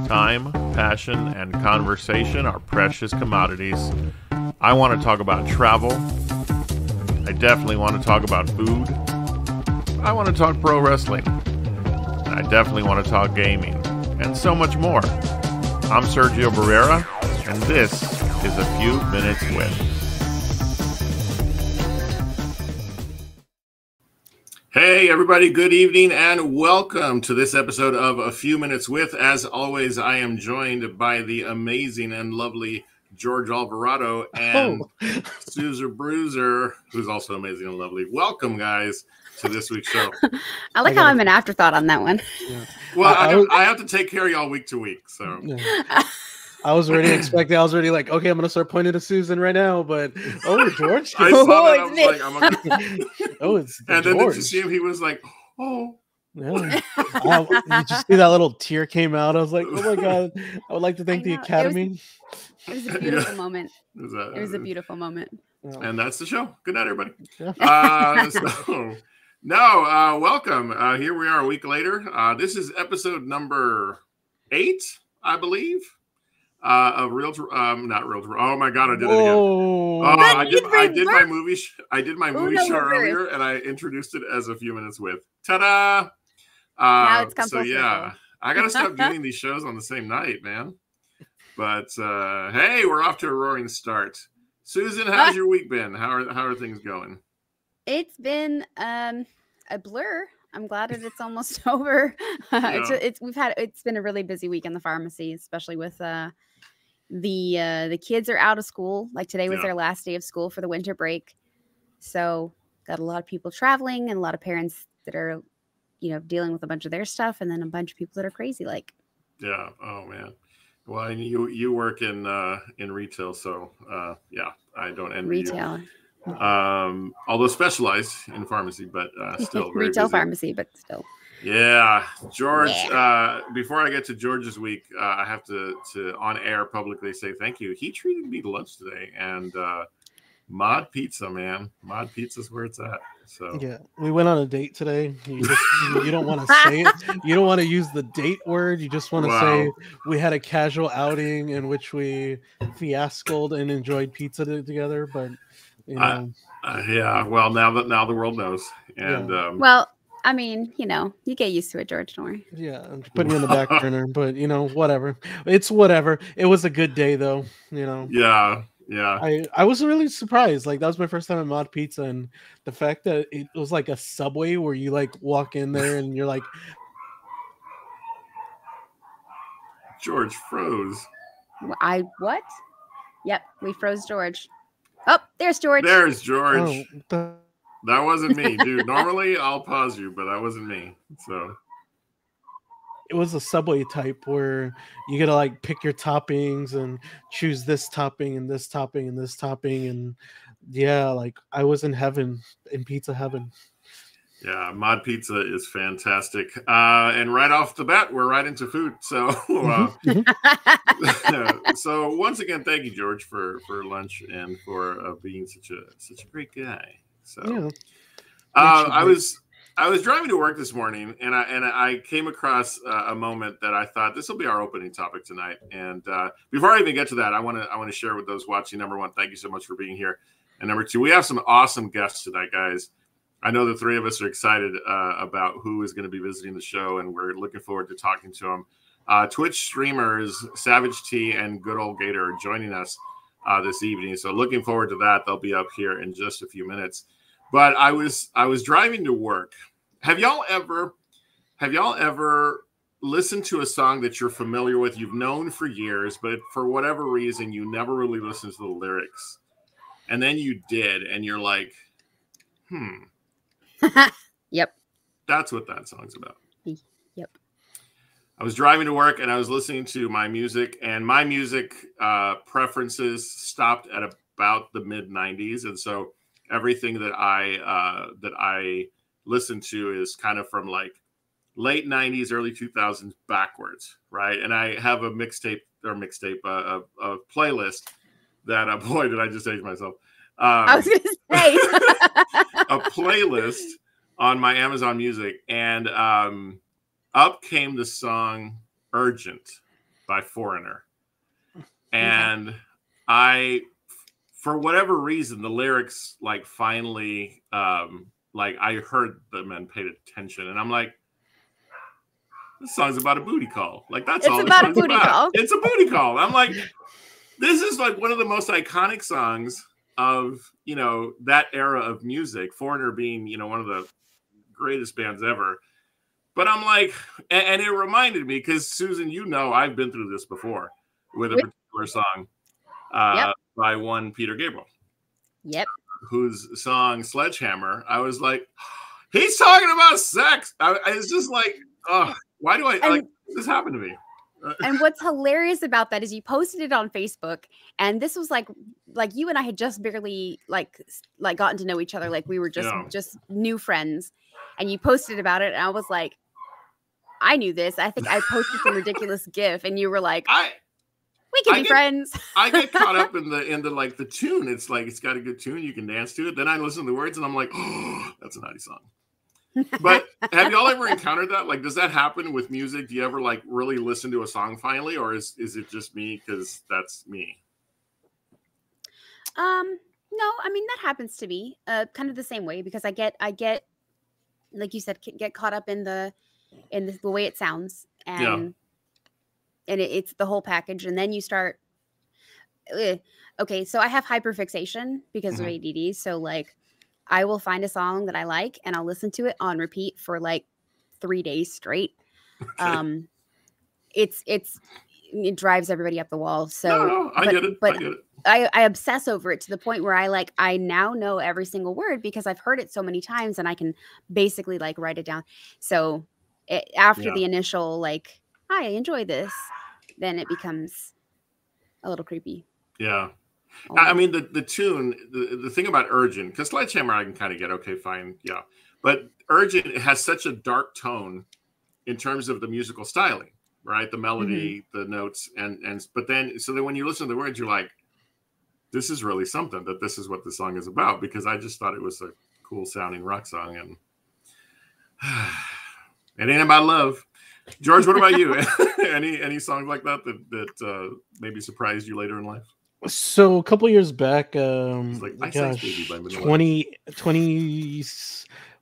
Time, passion, and conversation are precious commodities. I want to talk about travel. I definitely want to talk about food. I want to talk pro wrestling. And I definitely want to talk gaming. And so much more. I'm Sergio Barrera, and this is A Few Minutes With. Hey everybody, good evening and welcome to this episode of A Few Minutes With. As always, I am joined by the amazing and lovely George Alvarado and Suzer Bruiser, who's also amazing and lovely. Welcome, guys, to this week's show. I like how I'm an afterthought on that one. Yeah. Well, I have to take care of y'all week to week, so. Yeah. I was already expecting. I was already like, okay, I'm gonna start pointing to Susan right now. But George. I saw that. I was like, I'm gonna... it's and then did you see him? He was like, oh. Yeah. You just see that little tear came out. I was like, oh my god. I would like to thank the Academy. It was a beautiful moment. It was a beautiful moment. And that's the show. Good night, everybody. Yeah. Welcome. Here we are a week later. This is episode number 8, I believe. Of Realtor, not Realtor. Oh my god, I did it again. I did my movie show earlier, and I introduced it as A Few Minutes With. Ta-da! Now it's come so yeah, I gotta stop doing these shows on the same night, man. But hey, we're off to a roaring start. Susan, how's your week been? How are things going? It's been a blur. I'm glad that it's almost over. Yeah. It's been a really busy week in the pharmacy, especially with the kids are out of school. Like today was their last day of school for the winter break. So got a lot of people traveling and a lot of parents that are, dealing with a bunch of their stuff, and then a bunch of people that are crazy like. Yeah. Oh man. Well, and you work in retail, so yeah, I don't envy retail. You. Although specialized in pharmacy, but still very retail busy. Pharmacy, but still. Yeah, George. Before I get to George's week, I have to on air publicly say thank you. He treated me to lunch today, and Mod Pizza, man. Mod Pizza's where it's at. So yeah, we went on a date today. You don't want to say it. You don't want to use the date word. You just want to say we had a casual outing in which we fiascoed and enjoyed pizza together, but. Yeah. Well, now the world knows, and well, I mean, you get used to it, George. Don't worry. Yeah, I'm putting you in the back burner, but whatever. It's whatever. It was a good day, though. Yeah. I was really surprised. Like that was my first time at Mod Pizza, and the fact that it was like a Subway where you like walk in there and you're like, George froze. What? Yep, we froze George. Oh, there's George. There's George. Oh, that wasn't me, dude. Normally I'll pause you, but that wasn't me. So it was a Subway type where you gotta like pick your toppings and choose this topping and this topping and this topping, and yeah, like I was in heaven, in pizza heaven. Yeah, Mod Pizza is fantastic. And right off the bat, we're right into food. So, so once again, thank you, George, for lunch and for being such a great guy. So, I was driving to work this morning, and I came across a moment that I thought this will be our opening topic tonight. And before I even get to that, I want to share with those watching. Number one, thank you so much for being here. And number two, we have some awesome guests tonight, guys. I know the three of us are excited about who is going to be visiting the show, and we're looking forward to talking to them. Twitch streamers SavageT and GoodolGator are joining us this evening, so looking forward to that. They'll be up here in just a few minutes. But I was driving to work. Have y'all ever listened to a song that you're familiar with, you've known for years, but for whatever reason you never really listened to the lyrics, and then you did, and you're like, Yep. That's what that song's about. Yep. I was driving to work and I was listening to my music, and my music preferences stopped at about the mid 90s. And so everything that I listen to is kind of from like late 90s, early 2000s backwards. Right. And I have a playlist that, boy, did I just age myself. I was going to say a playlist on my Amazon Music, and up came the song Urgent by Foreigner. And I, for whatever reason, the lyrics like finally, like I heard them and paid attention, and I'm like, this song's about a booty call. Like that's all it's about a booty call. It's a booty call. I'm like, this is like one of the most iconic songs of, you know, that era of music. Foreigner being, you know, one of the greatest bands ever. But I'm like, and it reminded me, because Susan, you know, I've been through this before with a particular song by one Peter Gabriel. Yep. Whose song Sledgehammer, I was like, he's talking about sex. It's just like, oh, why do I like this happened to me? And what's hilarious about that is you posted it on Facebook, and this was like you and I had just barely like gotten to know each other, like we were just new friends, and you posted about it, and I was like, I knew this. I think I posted some ridiculous GIF, and you were like, we can be friends. I get caught up in the like the tune. It's like it's got a good tune, you can dance to it. Then I listen to the words, and I'm like, oh, that's a naughty song. But have y'all ever encountered that? Like, does that happen with music? Do you ever like really listen to a song finally, or is it just me because that's me? No, I mean that happens to me kind of the same way, because I get like you said, get caught up in the way it sounds, and it's the whole package, and then you start okay, so I have hyperfixation because of ADD, so like I will find a song that I like and I'll listen to it on repeat for like 3 days straight. Okay. It drives everybody up the wall. So I get it. But I get it. I obsess over it to the point where I now know every single word because I've heard it so many times, and I can basically like write it down. So after the initial like, I enjoy this, then it becomes a little creepy. Yeah. I mean, the tune, the thing about Urgent, because Sledgehammer I can kind of get, okay, fine, yeah. But Urgent has such a dark tone in terms of the musical styling, right? The melody, the notes, but then when you listen to the words, you're like, this is really something, that this is what the song is about, because I just thought it was a cool sounding rock song, and it ain't about love. George, what about you? any songs like that maybe surprised you later in life? So a couple years back, like gosh, 20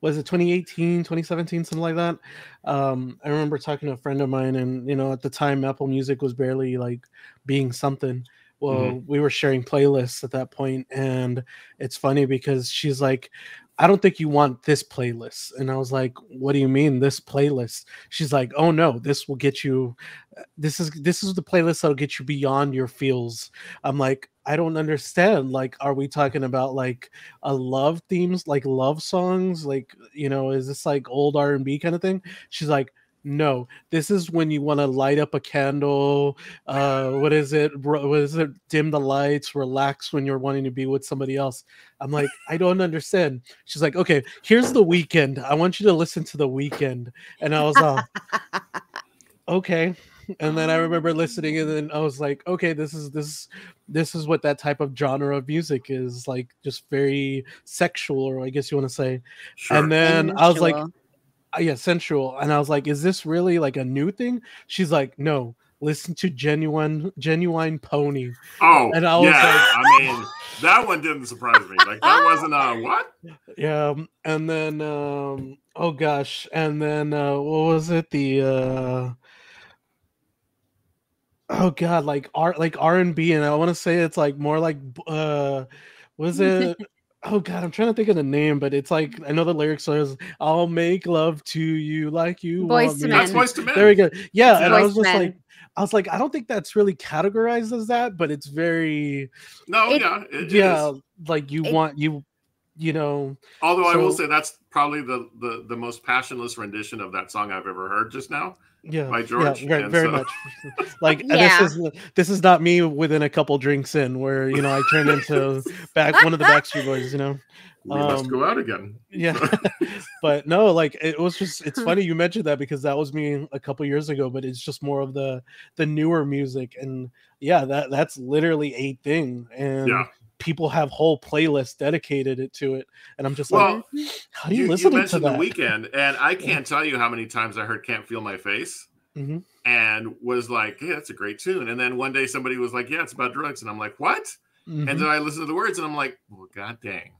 was it 2018, 2017, something like that. I remember talking to a friend of mine, and you know, at the time Apple Music was barely like being something. Well, we were sharing playlists at that point, and it's funny because she's like, I don't think you want this playlist. And I was like, what do you mean this playlist? She's like, oh no, this will get you, this is the playlist that'll get you beyond your feels. I'm like, I don't understand. Like, are we talking about like a love themes, like love songs? Like, you know, is this like old R&B kind of thing? She's like, no, this is when you want to light up a candle. What is it? Dim the lights, relax when you're wanting to be with somebody else. I'm like, I don't understand. She's like, okay, here's The Weeknd. I want you to listen to The Weeknd. And I was okay. And then I remember listening, and then I was like, okay, this is what that type of genre of music is, like, just very sexual, or I guess you want to say. Sure. And then I was like, yeah, sensual. And I was like, is this really like a new thing? She's like, no, listen to Genuine Pony. Oh, and I was like, I mean, that one didn't surprise me. Like, that wasn't what? Yeah. And then oh gosh, and then what was it? The oh god, like R&B, and I want to say it's like more like was it oh god, I'm trying to think of the name, but it's like, I know the lyrics says, I'll make love to you like you want me. That's Boyz II Men. There we go. Yeah, and I was just like, I don't think that's really categorized as that, but it's very it is. Like you know. Although I will say that's probably the most passionless rendition of that song I've ever heard just now. Yeah, by George. Yeah, very much. Like this is not me within a couple drinks in, where you know I turn into one of the Backstreet Boys. You know, we must go out again. Yeah, but no, like it's funny you mentioned that, because that was me a couple years ago. But it's just more of the newer music, and yeah, that's literally a thing, and people have whole playlists dedicated to it, and I'm just like, how do you listen to that? The Weeknd, and I can't tell you how many times I heard "Can't Feel My Face," and and was like, "Yeah, that's a great tune." And then one day somebody was like, "Yeah, it's about drugs," and I'm like, "What?" And then I listened to the words, and I'm like, "Well, god dang."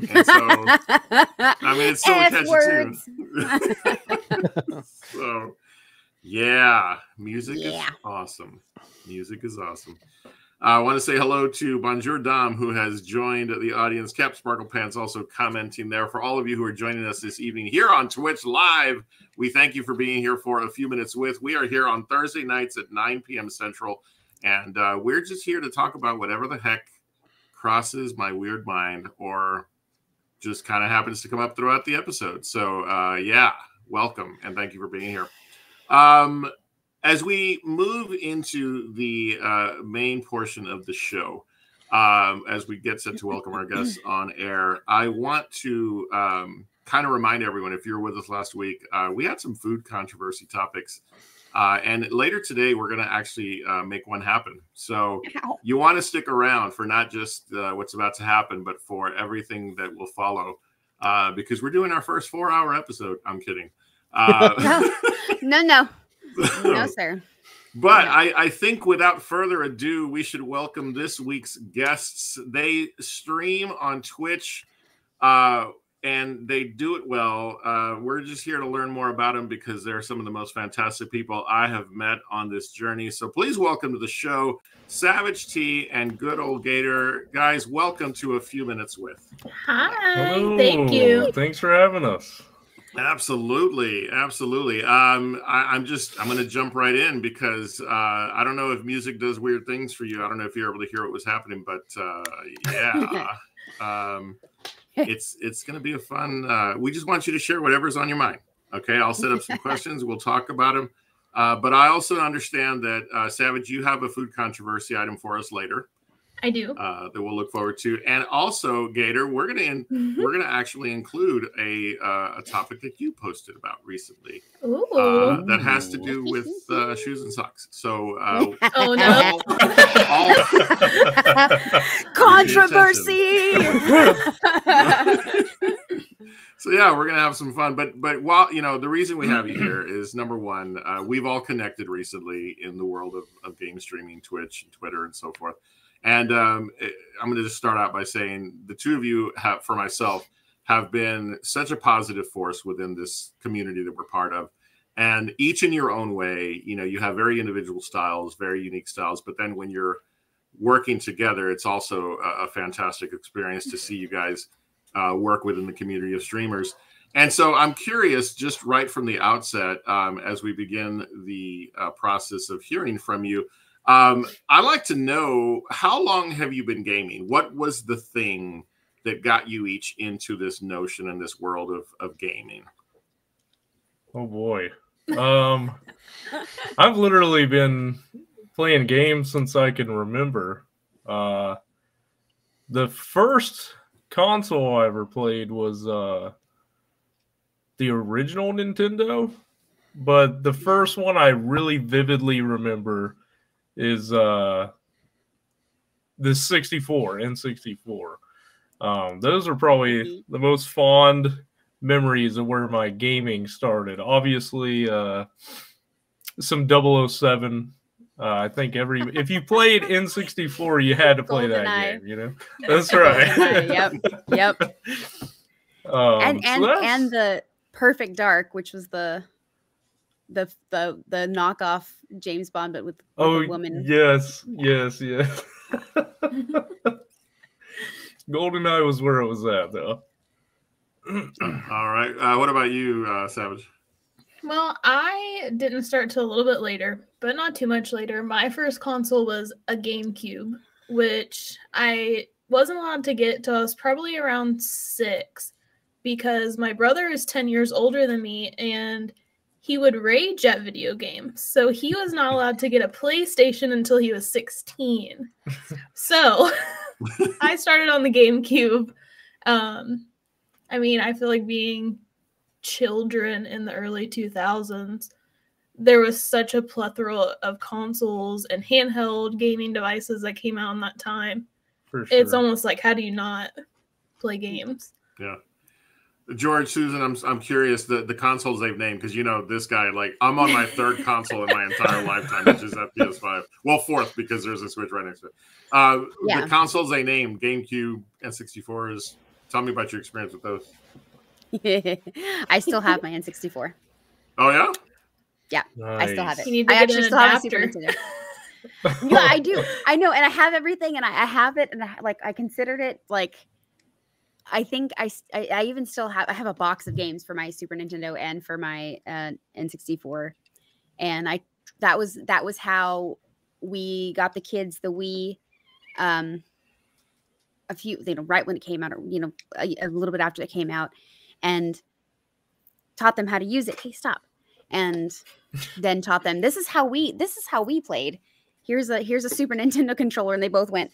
And so, I mean, it's still a catchy tune. So, yeah, music is awesome. Music is awesome. I want to say hello to Bonjour Dom, who has joined the audience. Cap Sparkle Pants also commenting there. For all of you who are joining us this evening here on Twitch Live, we thank you for being here for a few minutes with. We are here on Thursday nights at 9 p.m. Central, and we're just here to talk about whatever the heck crosses my weird mind or just kind of happens to come up throughout the episode. So, yeah, welcome, and thank you for being here. As we move into the main portion of the show, as we get set to welcome our guests on air, I want to kind of remind everyone, if you were with us last week, we had some food controversy topics. And later today, we're going to actually make one happen. So you want to stick around for not just what's about to happen, but for everything that will follow, because we're doing our first 4-hour episode. I'm kidding. No. No, sir. But I think without further ado, we should welcome this week's guests. They stream on Twitch, and they do it well. We're just here to learn more about them because they're some of the most fantastic people I have met on this journey. So please welcome to the show, SavageT and GoodolGator. Guys, welcome to A Few Minutes With. Hi. Hello. Thank you. Thanks for having us. Absolutely. I'm going to jump right in because I don't know if music does weird things for you. I don't know if you're able to hear what was happening, but it's going to be a fun. We just want you to share whatever's on your mind. Okay, I'll set up some questions. We'll talk about them. But I also understand that Savage, you have a food controversy item for us later. I do. That we'll look forward to, and also Gator, we're gonna actually include a topic that you posted about recently. That has to do with shoes and socks. So, oh no, controversy. So yeah, we're gonna have some fun. But while the reason we have you here is number one, we've all connected recently in the world of game streaming, Twitch, and Twitter, and so forth. And I'm going to just start out by saying the two of you for myself, have been such a positive force within this community that we're part of. And each in your own way, you have very individual styles, very unique styles. But then when you're working together, it's also a fantastic experience to see you guys work within the community of streamers. And so I'm curious, just right from the outset, as we begin the process of hearing from you, I'd like to know, how long have you been gaming? What was the thing that got you each into this notion and this world of gaming? Oh boy. I've literally been playing games since I can remember. The first console I ever played was the original Nintendo, but the first one I really vividly remember is the 64, N64. Those are probably the most fond memories of where my gaming started. Obviously, some 007. I think if you played N64, you had to play that game. That's right. Yep. And the Perfect Dark, which was the knockoff James Bond, but with a woman. Yes. GoldenEye was where it was at, though. All right. What about you, Savage? Well, I didn't start till a little bit later, but not too much later. My first console was a GameCube, which I wasn't allowed to get till I was probably around 6, because my brother is 10 years older than me, and he would rage at video games. So he was not allowed to get a PlayStation until he was 16. So I started on the GameCube. I mean, I feel like being children in the early 2000s, there was such a plethora of consoles and handheld gaming devices that came out in that time. For sure. It's almost like, how do you not play games? Yeah. George, Susan, I'm curious the consoles they've named, because you know this guy, like I'm on my third console in my entire lifetime, which is that PS5. Well, fourth, because there's a Switch right next to it. The consoles they named, GameCube, N64s. Tell me about your experience with those. I still have my N64. Oh yeah? Yeah, nice. I still have it. You need to I get actually an still have a Super Nintendo. Yeah, I do. I know, and I have everything, and I have it, and I considered it like. I think I even still have a box of games for my Super Nintendo and for my N64, and that was how we got the kids the Wii, a few right when it came out, or a little bit after it came out, and taught them how to use it. Hey, stop! And then taught them this is how we played. Here's a Super Nintendo controller, and they both went.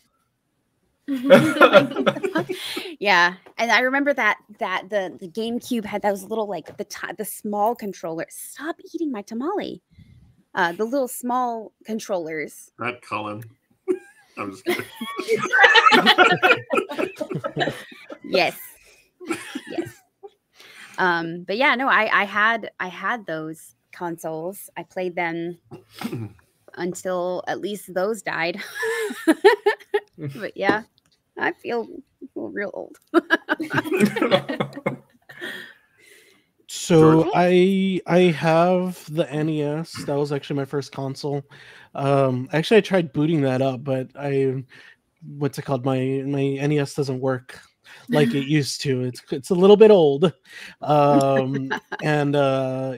Yeah, and I remember that the GameCube had those little like the small controller. Stop eating my tamale. The little small controllers. Not Cullen. I'm just kidding. Yes. But yeah, no, I had those consoles. I played them until at least those died. But yeah. I feel real old. So I have the NES. That was actually my first console. Actually, I tried booting that up, but what's it called? My NES doesn't work like it used to. It's a little bit old. And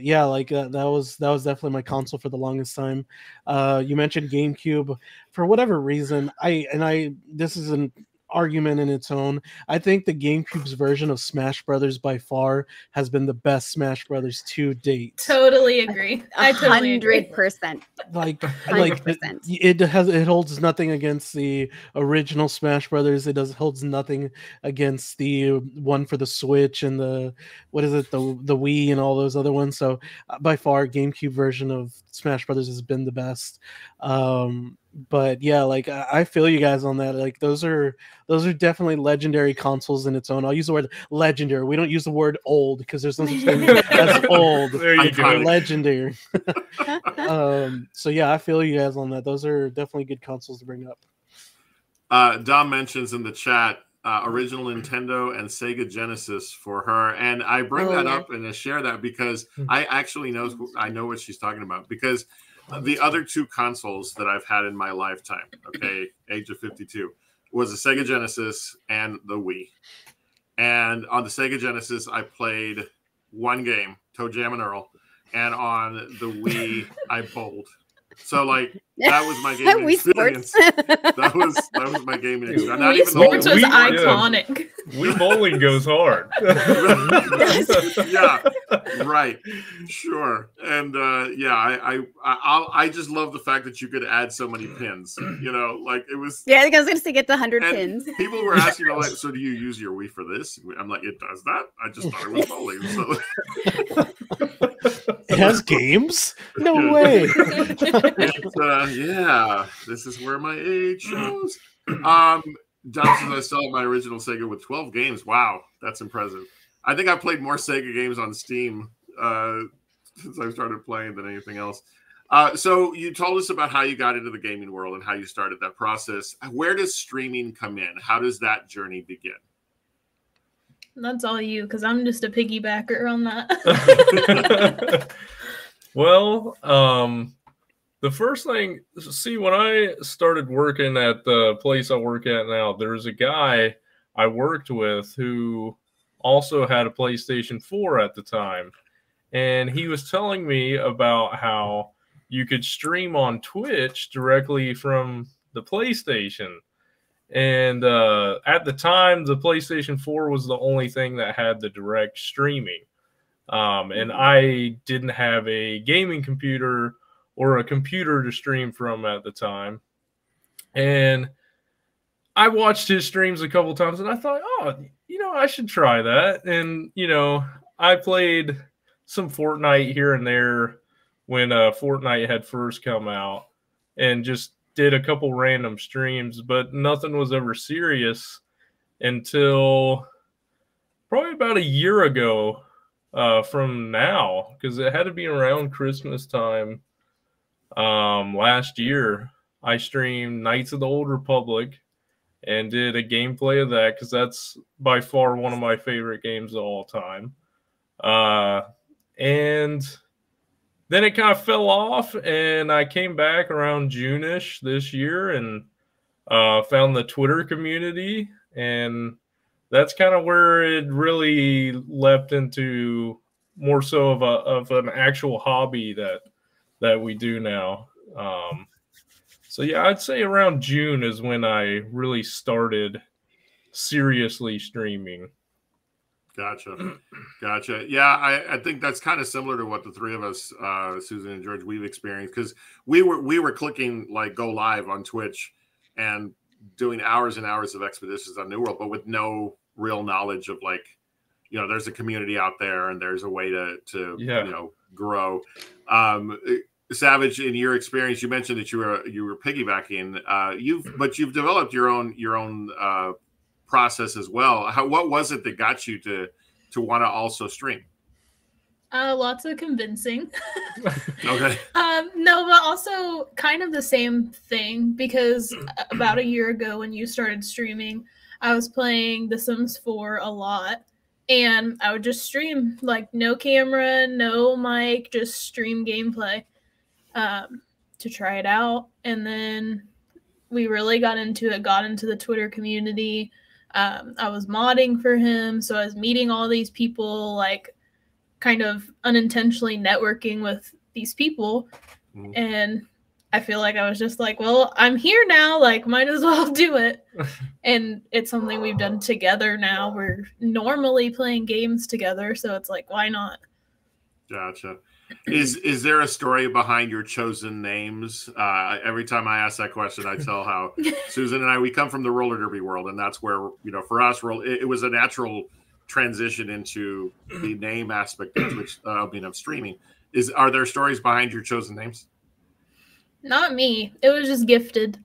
yeah, like that was definitely my console for the longest time. You mentioned GameCube. For whatever reason, this is an argument in its own. I think the GameCube's version of Smash Brothers by far has been the best Smash Brothers to date. Totally agree. 100%. Like 100%. It holds nothing against the original Smash Brothers. It holds nothing against the one for the Switch and the Wii and all those other ones. So by far, GameCube version of Smash Brothers has been the best. But yeah, like I feel you guys on that. Like those are definitely legendary consoles in its own. I'll use the word legendary. We don't use the word old because there's no such thing as old. There you go. Legendary. So yeah, I feel you guys on that. Those are definitely good consoles to bring up. Dom mentions in the chat original Nintendo and Sega Genesis for her, and I bring that up and I share that because I actually know what she's talking about, because the other two consoles that I've had in my lifetime, age of 52, was the Sega Genesis and the Wii. And on the Sega Genesis, I played one game, Toe Jam and Earl, and on the Wii, I bowled. So like that was my gaming experience. That was my gaming experience. Not even Sports was iconic. Wii bowling goes hard. Yeah, right, sure, and I just love the fact that you could add so many pins. Like it was. Yeah, I think I was going to say get the 100 pins. People were asking, like, so do you use your Wii for this? I'm like, it does that. I just thought it was bowling. So. It has games? No way. Yeah, this is where my age shows. Dom says I still have my original Sega with 12 games. Wow, that's impressive. I think I played more Sega games on Steam since I started playing than anything else. So you told us about how you got into the gaming world and how you started that process. Where does streaming come in? How does that journey begin? That's all you, because I'm just a piggybacker on that. Well, the first thing, see, when I started working at the place I work at now, there's a guy I worked with who also had a PlayStation 4 at the time. And he was telling me about how you could stream on Twitch directly from the PlayStation. And at the time, the PlayStation 4 was the only thing that had the direct streaming. And I didn't have a gaming computer or a computer to stream from at the time. And I watched his streams a couple times and I thought, oh, I should try that. And, I played some Fortnite here and there when Fortnite had first come out and just did a couple random streams, but nothing was ever serious until probably about a year ago from now, because it had to be around Christmas time last year. I streamed Knights of the Old Republic and did a gameplay of that, because that's by far one of my favorite games of all time. And then it kind of fell off, and I came back around June-ish this year and found the Twitter community, and that's kind of where it really leapt into more so of an actual hobby that we do now. So yeah, I'd say around June is when I really started seriously streaming. Gotcha. Yeah, I think that's kind of similar to what the three of us, Susan and George, we've experienced, because we were clicking like go live on Twitch and doing hours and hours of expeditions on New World, but with no real knowledge of, like, you know, there's a community out there and there's a way to you know, grow. Savage, in your experience, you mentioned that you were piggybacking. You've developed your own process as well. What was it that got you to want to also stream? Lots of convincing. Okay. No, but also kind of the same thing, because about a year ago when you started streaming, I was playing The Sims 4 a lot, and I would just stream, like, no camera, no mic, just stream gameplay to try it out. And then we really got into the Twitter community. I was modding for him, so I was meeting all these people, like, kind of unintentionally networking with these people. And I feel like I was just like, well, I'm here now, like, might as well do it. And it's something we've done together now. We're normally playing games together, so it's like, why not? Gotcha. Is there a story behind your chosen names? Every time I ask that question, I tell how Susan and we come from the roller derby world, and that's where, you know, for us, it was a natural transition into the name aspect of Twitch, of streaming. Are there stories behind your chosen names? Not me. It was just gifted.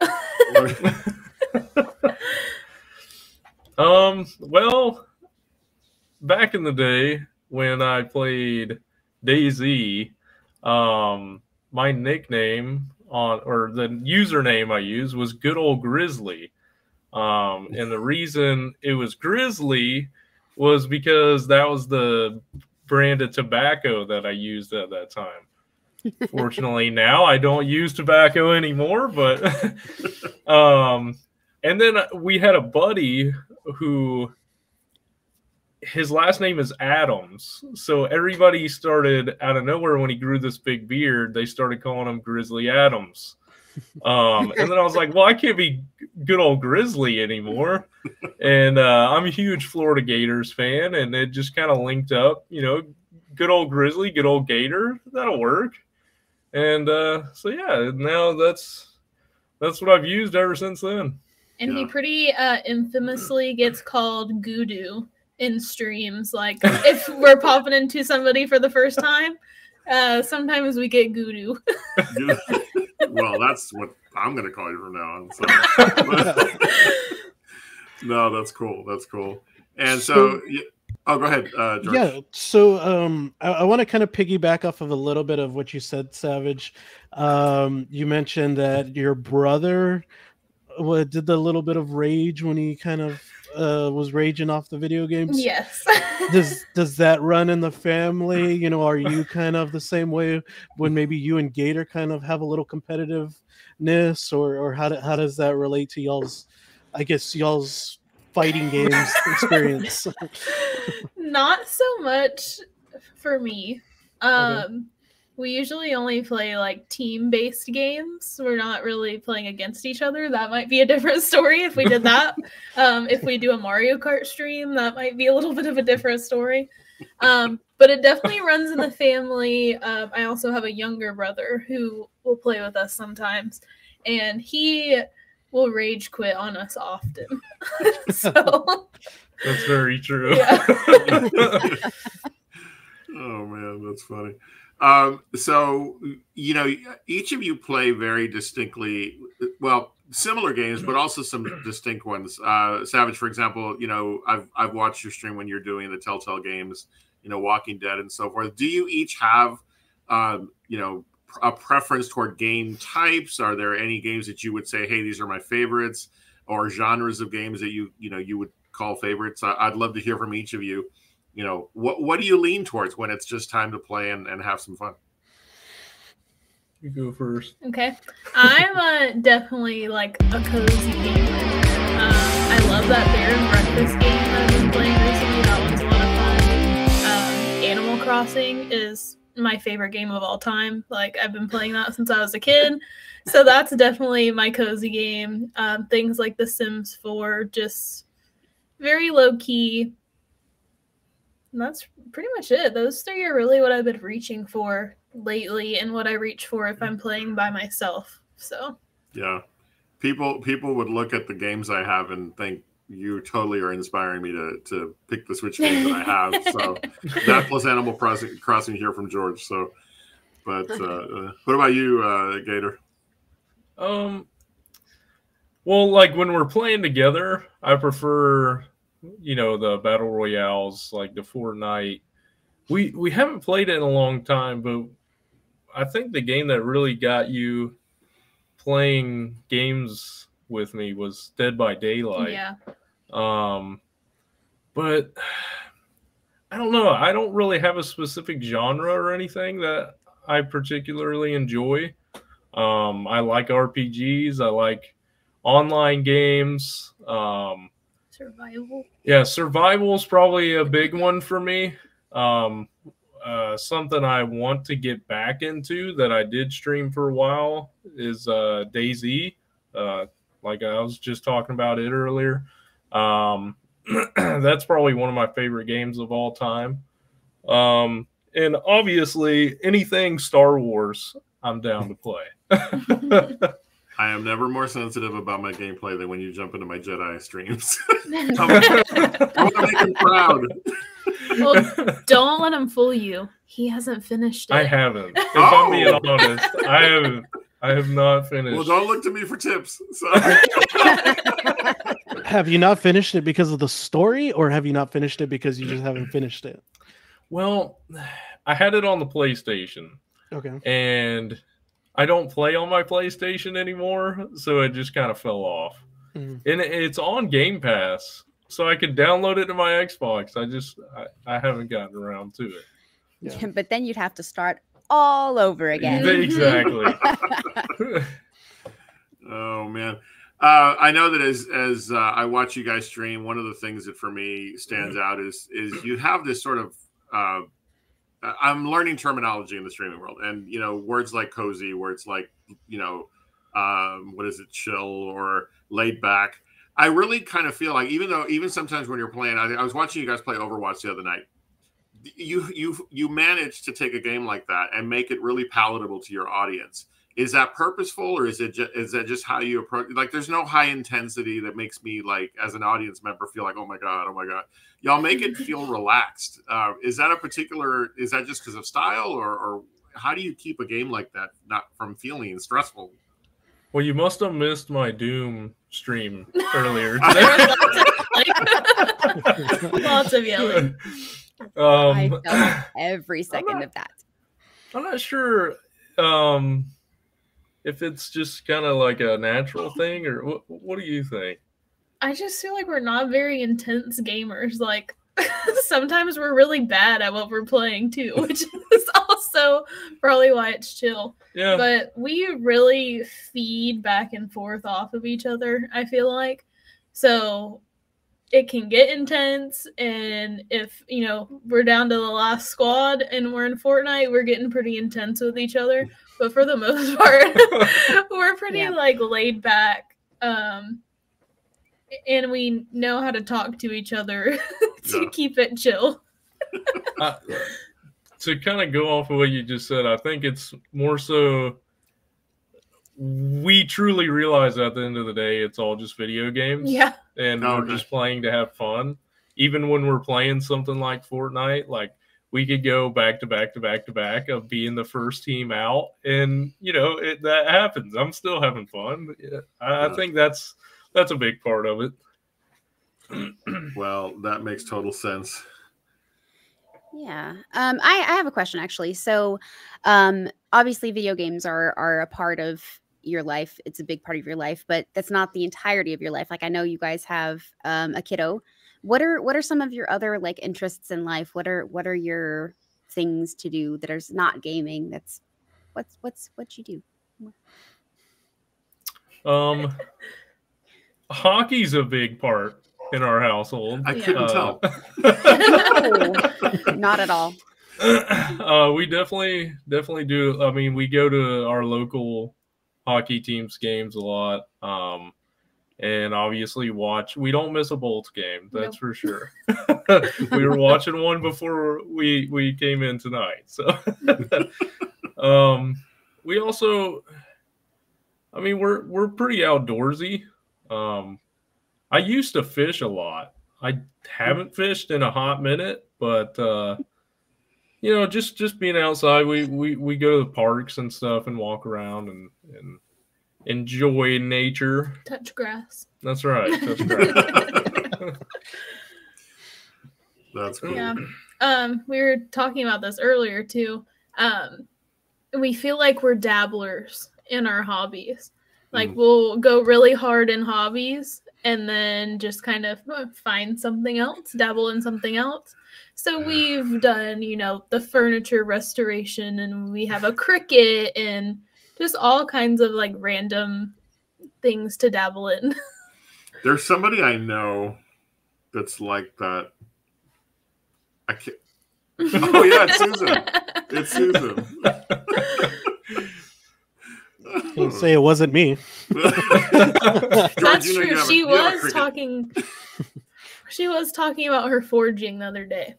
Well, back in the day when I played DayZ, my nickname or the username I used was Good Old Grizzly. And the reason it was Grizzly was because that was the brand of tobacco that I used at that time. Fortunately, now I don't use tobacco anymore, but and then we had a buddy who, his last name is Adams. So everybody started out of nowhere, when he grew this big beard, they started calling him Grizzly Adams. And then I was like, well, I can't be Good Old Grizzly anymore. And I'm a huge Florida Gators fan, and it just kind of linked up, you know, Good Old Grizzly, Good Old Gator. That'll work. And so yeah, now that's what I've used ever since then. And he pretty infamously gets called Goodoo in streams. Like, if we're popping into somebody for the first time, sometimes we get Goodoo. Well, that's what I'm going to call you from now on. So. No, that's cool. That's cool. And so oh, go ahead, George. Yeah, so I want to kind of piggyback off of a little bit of what you said, Savage. You mentioned that your brother did the little bit of rage when he kind of was raging off the video games. Yes. Does that run in the family? You know, are you kind of the same way when maybe you and Gator kind of have a little competitiveness, or how does that relate to y'all's, I guess, y'all's fighting games experience? Not so much for me. Okay. We usually only play like team-based games. We're not really playing against each other. That might be a different story if we did that. If we do a Mario Kart stream, that might be a little bit of a different story. But it definitely runs in the family. I also have a younger brother who will play with us sometimes, and he will rage quit on us often. So that's very true. Yeah. Oh man, that's funny. So, you know, each of you play very distinctly well, similar games, but also some distinct ones. Savage, for example, you know, I've watched your stream when you're doing the Telltale games, you know, Walking Dead and so forth. Do you each have, you know, a preference toward game types? Are there any games that you would say, hey, these are my favorites, or genres of games that you would call favorites? I'd love to hear from each of you. You know, what do you lean towards when it's just time to play and have some fun? You go first. Okay. I'm definitely like a cozy gamer. I love that bear and breakfast game that I've been playing recently. That one's a lot of fun. Animal Crossing is my favorite game of all time. Like, I've been playing that since I was a kid. So that's definitely my cozy game. Things like The Sims 4, just very low key. And that's pretty much it. Those three are really what I've been reaching for lately, and what I reach for if I'm playing by myself. So yeah, people would look at the games I have and think you totally are inspiring me to pick the Switch games that I have. So that plus Animal Crossing here from George. So, but what about you, Gator? Well, like when we're playing together, I prefer, you know, the battle royales, like the Fortnite. We haven't played it in a long time, but I think the game that really got you playing games with me was Dead by Daylight. yeah. But I don't know. I don't really have a specific genre or anything that I particularly enjoy. I like RPGs. I like online games. Survival. Yeah, survival is probably a big one for me. Something I want to get back into that I did stream for a while is DayZ. Like I was just talking about it earlier. That's probably one of my favorite games of all time. And obviously, anything Star Wars, I'm down to play. I am never more sensitive about my gameplay than when you jump into my Jedi streams. I want to make him proud. Well, don't let him fool you. He hasn't finished it. I haven't. If I'm being honest, I haven't. I have not finished. Well, don't look to me for tips. So. Have you not finished it because of the story, or have you not finished it because you just haven't finished it? Well, I had it on the PlayStation. Okay. And I don't play on my PlayStation anymore, so it just kind of fell off. Mm-hmm. And it's on Game Pass, so I could download it to my Xbox. I haven't gotten around to it. Yeah. But then you'd have to start all over again. Exactly. Oh man, I know that as I watch you guys stream, one of the things that for me stands out is you have this sort of I'm learning terminology in the streaming world, and you know, words like cozy, words like, you know, what is it, chill or laid back. I really kind of feel like even sometimes when you're playing, I was watching you guys play Overwatch the other night. You managed to take a game like that and make it really palatable to your audience. Is that purposeful, or is that just how you approach? Like, there's no high intensity that makes me, like, as an audience member, feel like, oh my god. Y'all make it feel relaxed. Is that just because of style, or how do you keep a game like that not from feeling stressful? Well, you must have missed my Doom stream earlier today. Lots of yelling. I felt every second of that. I'm not sure if it's just kind of like a natural thing, or what do you think? I just feel like we're not very intense gamers. Like, sometimes we're really bad at what we're playing too, which is also probably why it's chill. Yeah. But we really feed back and forth off of each other, I feel like. So it can get intense, and if, you know, we're down to the last squad and we're in Fortnite, we're getting pretty intense with each other. But for the most part, we're pretty like laid back. And we know how to talk to each other to keep it chill. To kind of go off of what you just said, I think it's more so we truly realize at the end of the day, it's all just video games. Yeah. And we're just playing to have fun. Even when we're playing something like Fortnite, like we could go back to back to back to back of being the first team out, and that happens. I'm still having fun. I think that's a big part of it. Well, that makes total sense. Yeah. I have a question actually. So obviously video games are a part of your life. It's a big part of your life, but that's not the entirety of your life. Like I know you guys have a kiddo. What are some of your other like interests in life? What are your things to do that are not gaming? That's what you do? Hockey's a big part in our household. I couldn't tell. No, not at all. We definitely do. I mean, we go to our local hockey team's games a lot. And obviously watch. We don't miss a Bolts game, that's for sure. We were watching one before we came in tonight. So we also, I mean, we're pretty outdoorsy. I used to fish a lot. I haven't fished in a hot minute, but just being outside, we go to the parks and stuff and walk around and enjoy nature. Touch grass. That's right. Touch grass. That's cool. Yeah. We were talking about this earlier too. We feel like we're dabblers in our hobbies. Like we'll go really hard in hobbies and then just kind of find something else, dabble in something else. So we've done, the furniture restoration, and we have a cricket and just all kinds of like random things to dabble in. There's somebody I know that's like that. I can't. Oh yeah, it's Susan. It's Susan. Can't say it wasn't me. That's true. She was talking. She was talking about her forging the other day.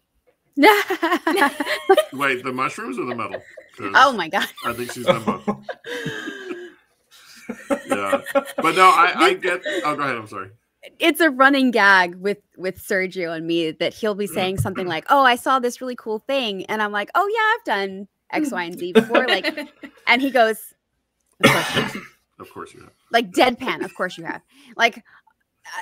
Wait, the mushrooms or the metal? Oh my god! I think she's done both. Yeah, but no, I get. Oh, go ahead. I'm sorry. It's a running gag with Sergio and me that he'll be saying something like, "Oh, I saw this really cool thing," and I'm like, "Oh yeah, I've done X, Y, and Z before." Like, and he goes, "Of course you have." Of course you have. Like deadpan. Of course you have. Like,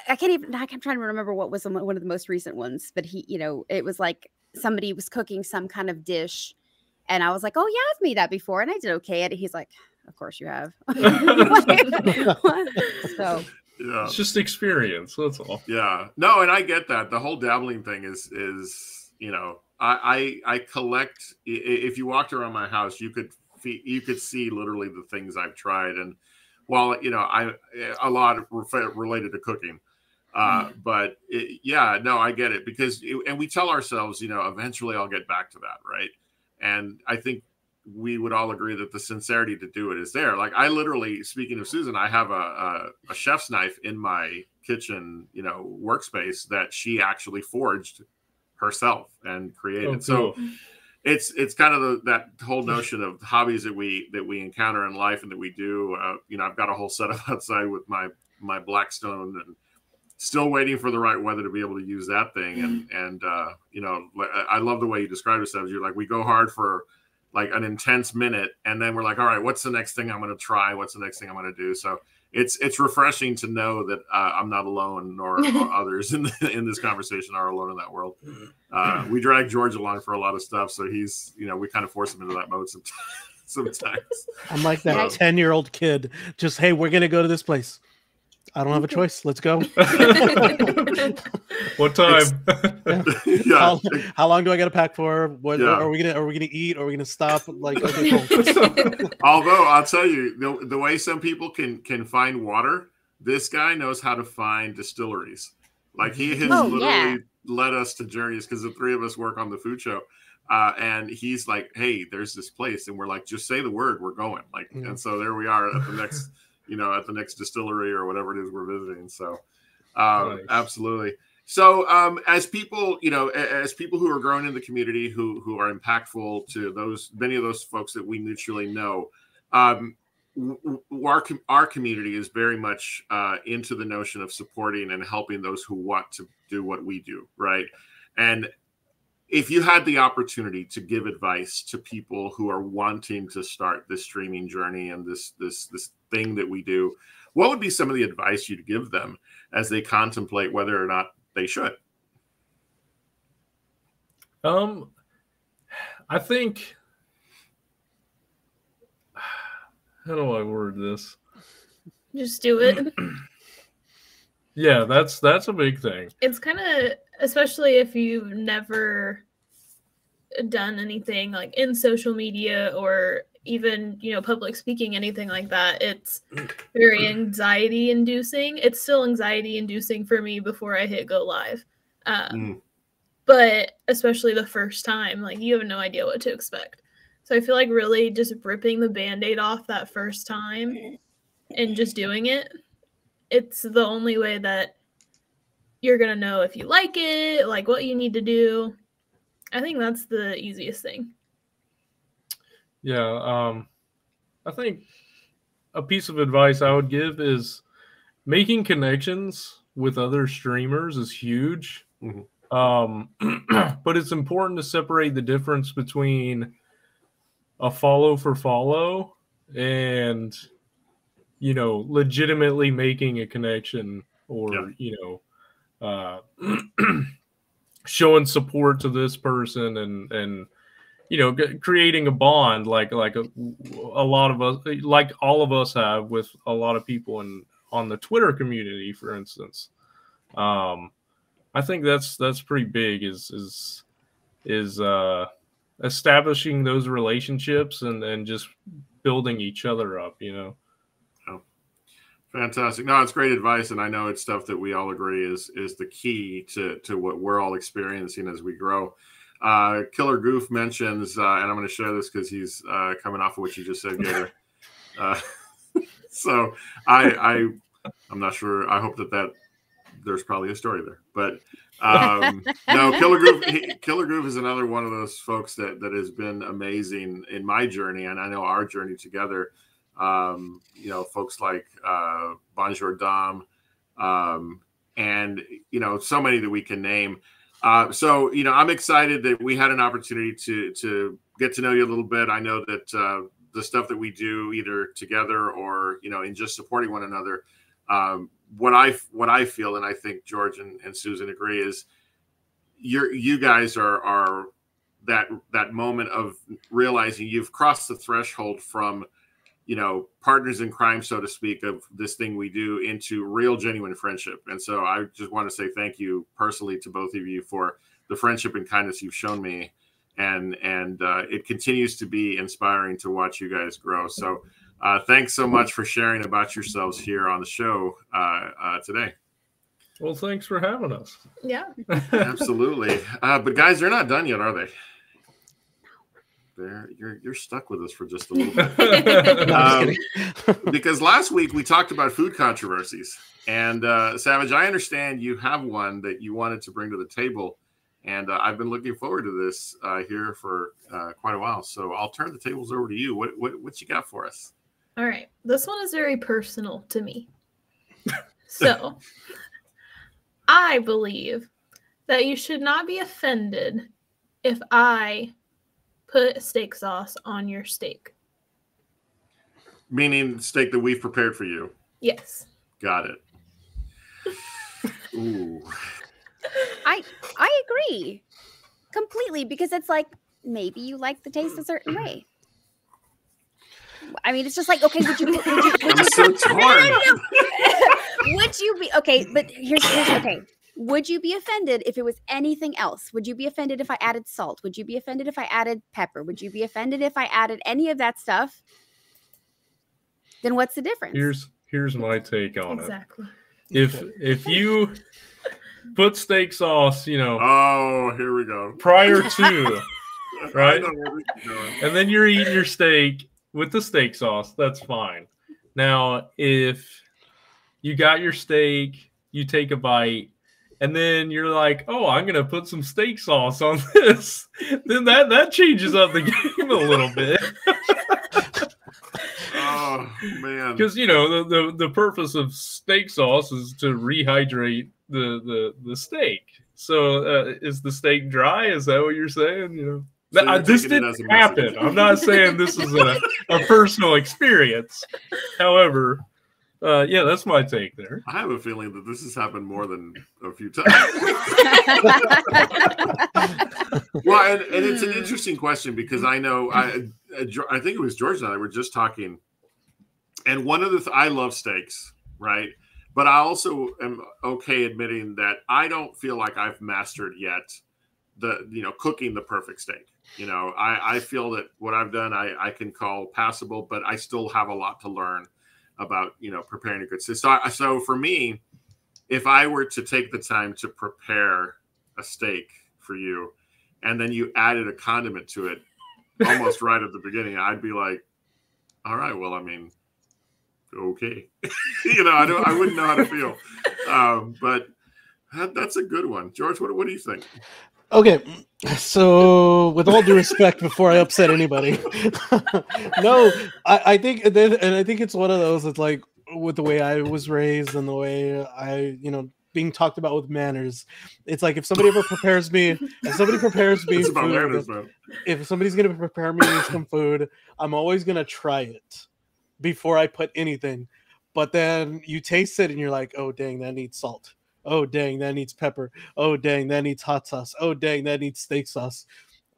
I can't even. I'm trying to remember what was one of the most recent ones, but it was like somebody was cooking some kind of dish. And I was like, "Oh yeah, I've made that before, and I did okay at it." He's like, "Of course you have." So yeah, it's just experience. That's all. Yeah, no, and I get that. The whole dabbling thing is I collect. If you walked around my house, you could see literally the things I've tried, and while a lot related to cooking. But I get it because and we tell ourselves, eventually I'll get back to that, right? And I think we would all agree that the sincerity to do it is there. Like I literally, speaking of Susan, I have a chef's knife in my kitchen, workspace that she actually forged herself and created. Oh, cool. So it's kind of that whole notion of hobbies that we encounter in life and that we do. I've got a whole setup outside with my Blackstone and still waiting for the right weather to be able to use that thing. And I love the way you described it, Sebs. You're like, we go hard for like an intense minute, and then we're like, all right, what's the next thing I'm going to try? What's the next thing I'm going to do? So it's refreshing to know that I'm not alone, nor others in this conversation are alone in that world. We drag George along for a lot of stuff, so he's, we kind of force him into that mode sometimes. I'm like that 10-year-old kid. Just, hey, we're going to go to this place. I don't have a choice. Let's go. What time? Yeah. How long do I got to pack for? What are we gonna eat? Are we gonna stop? Like, okay, cool. Although I'll tell you, the way some people can find water, this guy knows how to find distilleries. Like he has literally led us to journeys because the three of us work on the food show. And he's like, hey, there's this place, and we're like, just say the word, we're going. Like, and so there we are at the next. At the next distillery or whatever it is we're visiting. So nice. Absolutely. So as people, as people who are growing in the community, who are impactful to many of those folks that we mutually know, our community is very much into the notion of supporting and helping those who want to do what we do. Right. And if you had the opportunity to give advice to people who are wanting to start this streaming journey and this thing that we do, what would be some of the advice you'd give them as they contemplate whether or not they should? I think, how do I word this? Just do it. Yeah, that's a big thing. It's kind of, especially if you've never done anything like in social media or even, you know, public speaking, anything like that. It's very anxiety inducing. It's still anxiety inducing for me before I hit go live. But especially the first time, like, you have no idea what to expect. So I feel like really just ripping the Band-Aid off that first time and just doing it, it's the only way that you're going to know if you like it, like what you need to do. I think that's the easiest thing. Yeah. I think a piece of advice I would give is making connections with other streamers is huge. But it's important to separate the difference between a follow for follow and, you know, legitimately making a connection or, you know, showing support to this person and you know, creating a bond like a lot of us, like all of us have with a lot of people on the Twitter community, for instance. I think that's pretty big is establishing those relationships and just building each other up, you know. Oh, fantastic. No, it's great advice. And I know it's stuff that we all agree is the key to what we're all experiencing as we grow. Killer Goof mentions, and I'm going to share this because he's coming off of what you just said, Gator. So I'm not sure. I hope that there's probably a story there, but no, Killer Groove is another one of those folks that has been amazing in my journey, and I know our journey together. You know, folks like Bonjour Dom, and you know, so many that we can name. So you know, I'm excited that we had an opportunity to get to know you a little bit. I know that the stuff that we do, either together or you know, in just supporting one another. What I feel, and I think George and Susan agree, is you guys are that moment of realizing you've crossed the threshold from, you know, partners in crime, so to speak, of this thing we do into real genuine friendship. And so I just want to say thank you personally to both of you for the friendship and kindness you've shown me, and it continues to be inspiring to watch you guys grow. So. Thanks so much for sharing about yourselves here on the show today. Well, thanks for having us. Yeah. Absolutely. But guys, they're not done yet, are they? You're stuck with us for just a little bit. Because last week we talked about food controversies. And Savage, I understand you have one that you wanted to bring to the table. And I've been looking forward to this here for quite a while. So I'll turn the tables over to you. What you got for us? All right. This one is very personal to me. So I believe that you should not be offended if I put steak sauce on your steak. Meaning steak that we've prepared for you? Yes. Got it. Ooh. I agree completely, because it's like, maybe you like the taste a certain way. I mean, it's just like, okay, would you I'm so torn. Would you be okay? But here's okay. Would you be offended if it was anything else? Would you be offended if I added salt? Would you be offended if I added pepper? Would you be offended if I added any of that stuff? Then what's the difference? Here's my take on exactly. it. If you put steak sauce, you know. Oh, here we go. Prior to, right? And then you're eating your steak with the steak sauce. That's fine. Now, if you got your steak, you take a bite, and then you're like, "Oh, I'm gonna put some steak sauce on this," then that changes up the game a little bit. Oh man! Because you know the purpose of steak sauce is to rehydrate the steak. So is the steak dry? Is that what you're saying? You know, So this didn't happen. I'm not saying this is a personal experience. However, yeah, that's my take there. I have a feeling that this has happened more than a few times. Well, and it's an interesting question because I know I think it was George and I were just talking, and one of the I love steaks, right? But I also am okay admitting that I don't feel like I've mastered yet cooking the perfect steak. You know, I feel that what I've done I can call passable, but I still have a lot to learn about, you know, preparing a good steak. So for me, if I were to take the time to prepare a steak for you, and then you added a condiment to it almost right at the beginning, I'd be like, all right, well, I mean, okay. You know, I wouldn't know how to feel. But that's a good one. George, what do you think? Okay, so with all due respect, before I upset anybody, no, I think it's one of those. It's like with the way I was raised and the way I, you know, being talked about with manners. It's like if somebody ever prepares me, if somebody's gonna prepare me some food, I'm always gonna try it before I put anything. But then you taste it and you're like, oh dang, that needs salt. Oh, dang, that needs pepper. Oh, dang, that needs hot sauce. Oh, dang, that needs steak sauce.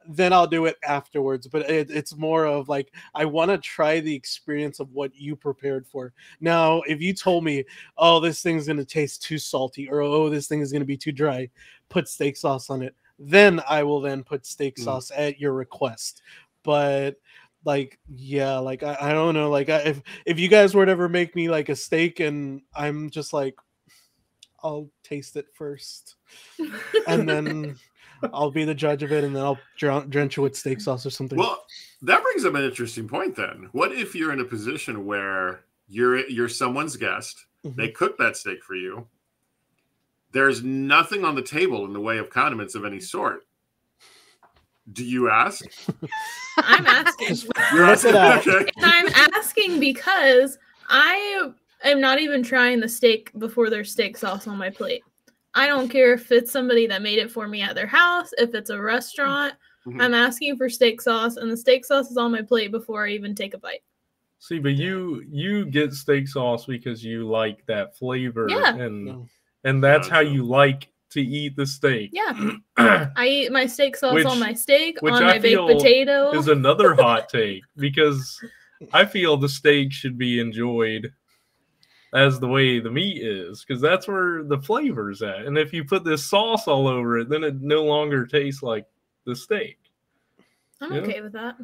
Then I'll do it afterwards. But it's more of like, I want to try the experience of what you prepared for. Now, if you told me, oh, this thing's going to taste too salty, or oh, this thing is going to be too dry, put steak sauce on it, then I will then put steak sauce at your request. But like, yeah, like, I don't know. Like, if you guys were to ever make me like a steak and I'm just like, I'll taste it first, and then I'll be the judge of it, and then I'll drench it with steak sauce or something. Well, that brings up an interesting point then. What if you're in a position where you're someone's guest, they cook that steak for you, there's nothing on the table in the way of condiments of any sort? Do you ask? I'm asking. You're asking? Okay. And I'm asking because I'm not even trying the steak before there's steak sauce on my plate. I don't care if it's somebody that made it for me at their house, if it's a restaurant. I'm asking for steak sauce, and the steak sauce is on my plate before I even take a bite. See, but you get steak sauce because you like that flavor, and that's how you like to eat the steak. Yeah, I eat my steak sauce on my steak, on my baked potato. Is another hot take because I feel the steak should be enjoyed as the way the meat is, because that's where the flavor's at. And if you put this sauce all over it, then it no longer tastes like the steak. I'm okay with that.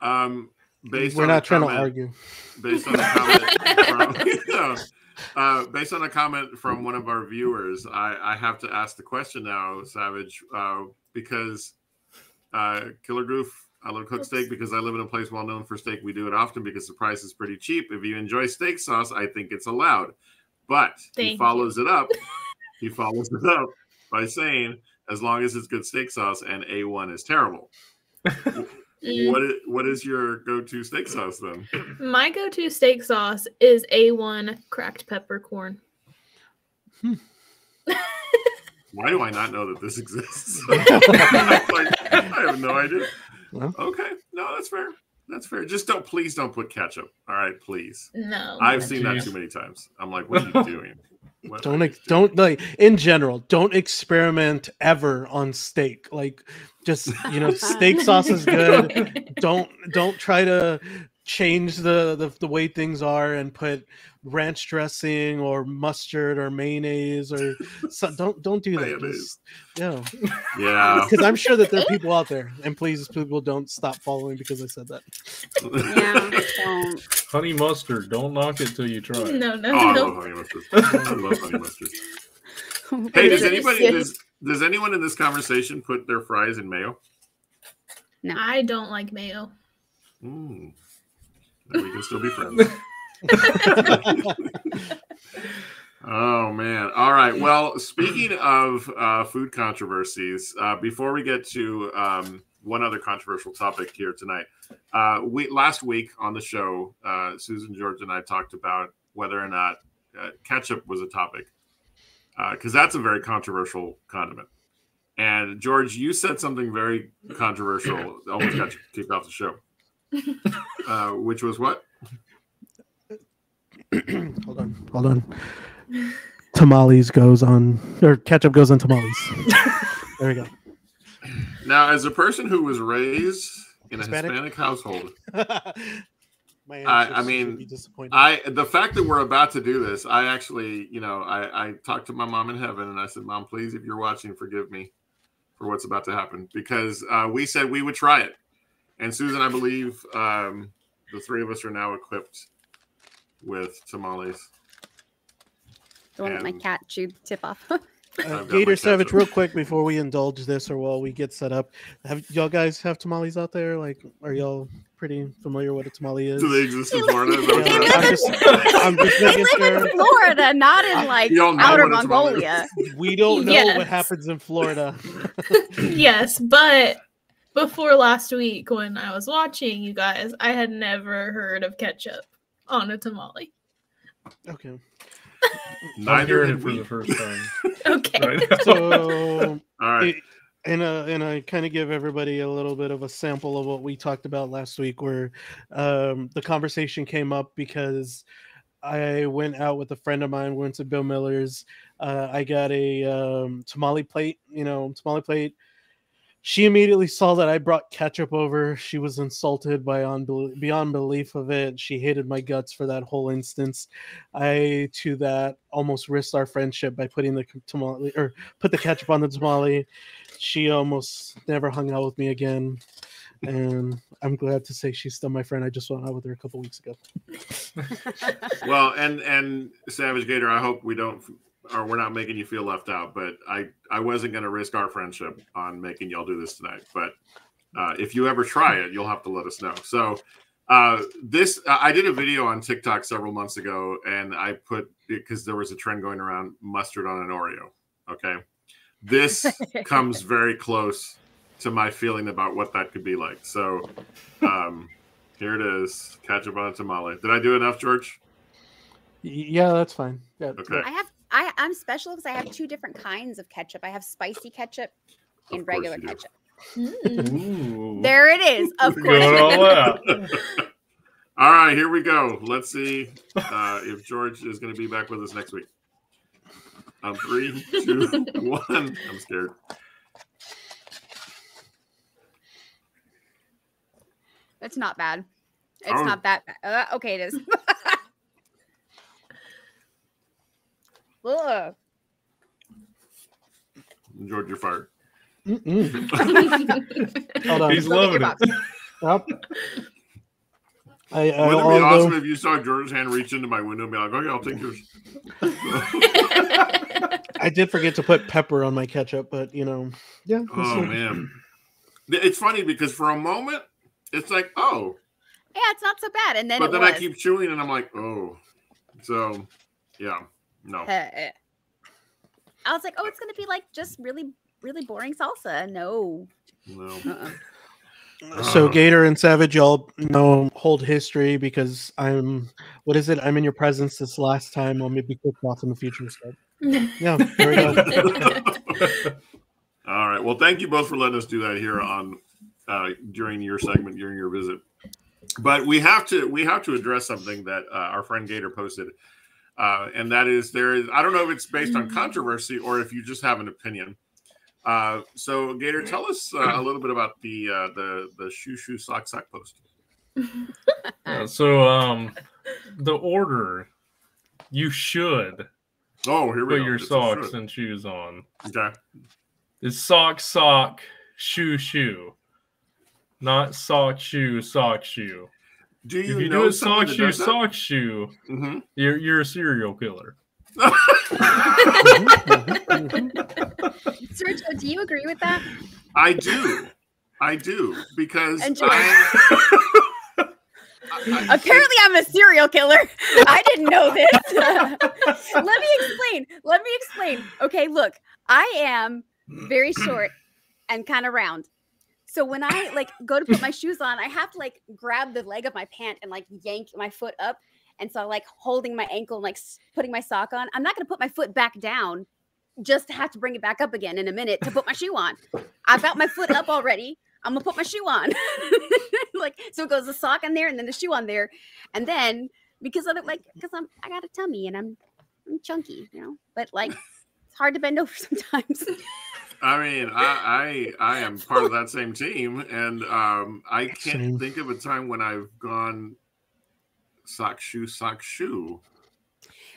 We're not trying to argue. Based on a comment from one of our viewers, I have to ask the question now, Savage, because Killer Goof, I love cooked steak because I live in a place well known for steak. We do it often because the price is pretty cheap. If you enjoy steak sauce, I think it's allowed. But he follows it up. He follows it up by saying, as long as it's good steak sauce, and A1 is terrible. What is your go-to steak sauce then? My go-to steak sauce is A1 cracked peppercorn. Why do I not know that this exists? I have no idea. Well, okay, no, that's fair. That's fair. Just please don't put ketchup. All right, please. No, I've seen that too many times. I'm like, what are you doing? Don't like in general. Don't experiment ever on steak. Like, just steak sauce is good. Don't try to change the way things are and put ranch dressing or mustard or mayonnaise or don't do that. Yeah. Because I'm sure that there are people out there, and please, people don't stop following because I said that. Yeah. Honey mustard, don't knock it till you try it. No. I love honey mustard. I love honey mustard. Hey, does anyone in this conversation put their fries in mayo? No, I don't like mayo. Then we can still be friends. Oh man. All right. Well, speaking of food controversies, before we get to one other controversial topic here tonight, last week on the show, Susan, George, and I talked about whether or not ketchup was a topic, because that's a very controversial condiment. And George, you said something very controversial that almost got you kicked off the show, which was what? Hold on. Tamales goes on, or ketchup goes on tamales. There we go. Now, as a person who was raised in a Hispanic household, I mean, the fact that we're about to do this, I actually, I talked to my mom in heaven and I said, Mom, please, if you're watching, forgive me for what's about to happen, because we said we would try it. And Susan, I believe the three of us are now equipped with tamales. The one that my cat chewed the tip off. Gator Savage, real quick before we indulge this or while we get set up, y'all guys have tamales out there? Like, are y'all pretty familiar what a tamale is? Do they exist in Florida? I'm just making sure. In Florida, not in like outer Mongolia. We don't know what happens in Florida. Yes, but before last week when I was watching you guys, I had never heard of ketchup on a tamale. Okay. Neither did for the first time. Okay. Right. So, all right. And I kind of give everybody a little bit of a sample of what we talked about last week, where the conversation came up because I went out with a friend of mine, went to Bill Miller's. I got a tamale plate, She immediately saw that I brought ketchup over. She was insulted beyond belief of it. She hated my guts for that whole instance. I, to that, almost risked our friendship by putting the tamale, or put the ketchup on the tamale. She almost never hung out with me again. And I'm glad to say she's still my friend. I just went out with her a couple weeks ago. Well, and Savage Gator, I hope we're not making you feel left out, but I wasn't going to risk our friendship on making y'all do this tonight. But if you ever try it, you'll have to let us know. So I did a video on TikTok several months ago, and I put, because there was a trend going around, mustard on an Oreo. Okay. This comes very close to my feeling about what that could be like. So here it is. Ketchup on a tamale. Did I do enough, George? Yeah, that's fine. Yeah. Okay. I'm special because I have two different kinds of ketchup. I have spicy ketchup and regular ketchup. There it is. Of course. All right, here we go. Let's see if George is going to be back with us next week. 3, 2, 1. I'm scared. It's not bad. It's not that bad. Okay, it is. Ugh. George, you're fired. Hold on. He's loving it. Yep. Wouldn't it be awesome if you saw George's hand reach into my window and be like, okay, I'll take yours. I did forget to put pepper on my ketchup, but yeah. Oh, man. It's funny because for a moment, it's like, oh. Yeah, it's not so bad. And then but then I keep chewing and I'm like, oh. So, yeah. No. I was like, oh, it's going to be like just really, really boring salsa. No. So Gator and Savage, y'all hold history because I'm in your presence this last time. I'll maybe kick off in the future. So. Yeah, there we go. All right. Well, thank you both for letting us do that here on during your segment, during your visit. But we have to address something that our friend Gator posted. And that is I don't know if it's based on controversy or if you just have an opinion. So Gator, tell us a little bit about the shoe sock post. So the order, you should here we put go. your socks and shoes on. Okay. It's sock, shoe. Not sock, shoe. Do you if you know do a sock, shoe, mm-hmm. you're a serial killer. Sergio, do you agree with that? I do because apparently I'm a serial killer. I didn't know this. Let me explain. Okay, look, I am very short and kind of round. So when I go to put my shoes on, I have to grab the leg of my pant and yank my foot up. And so like holding my ankle and like putting my sock on. I'm not going to put my foot back down just to have to bring it back up again in a minute to put my shoe on. I've got my foot up already. I'm gonna put my shoe on. Like, so it goes the sock on there and then the shoe on there. And then because I got a tummy and I'm chunky, you know, but like it's hard to bend over sometimes. I mean, I am part of that same team, and I can't think of a time when I've gone sock shoe.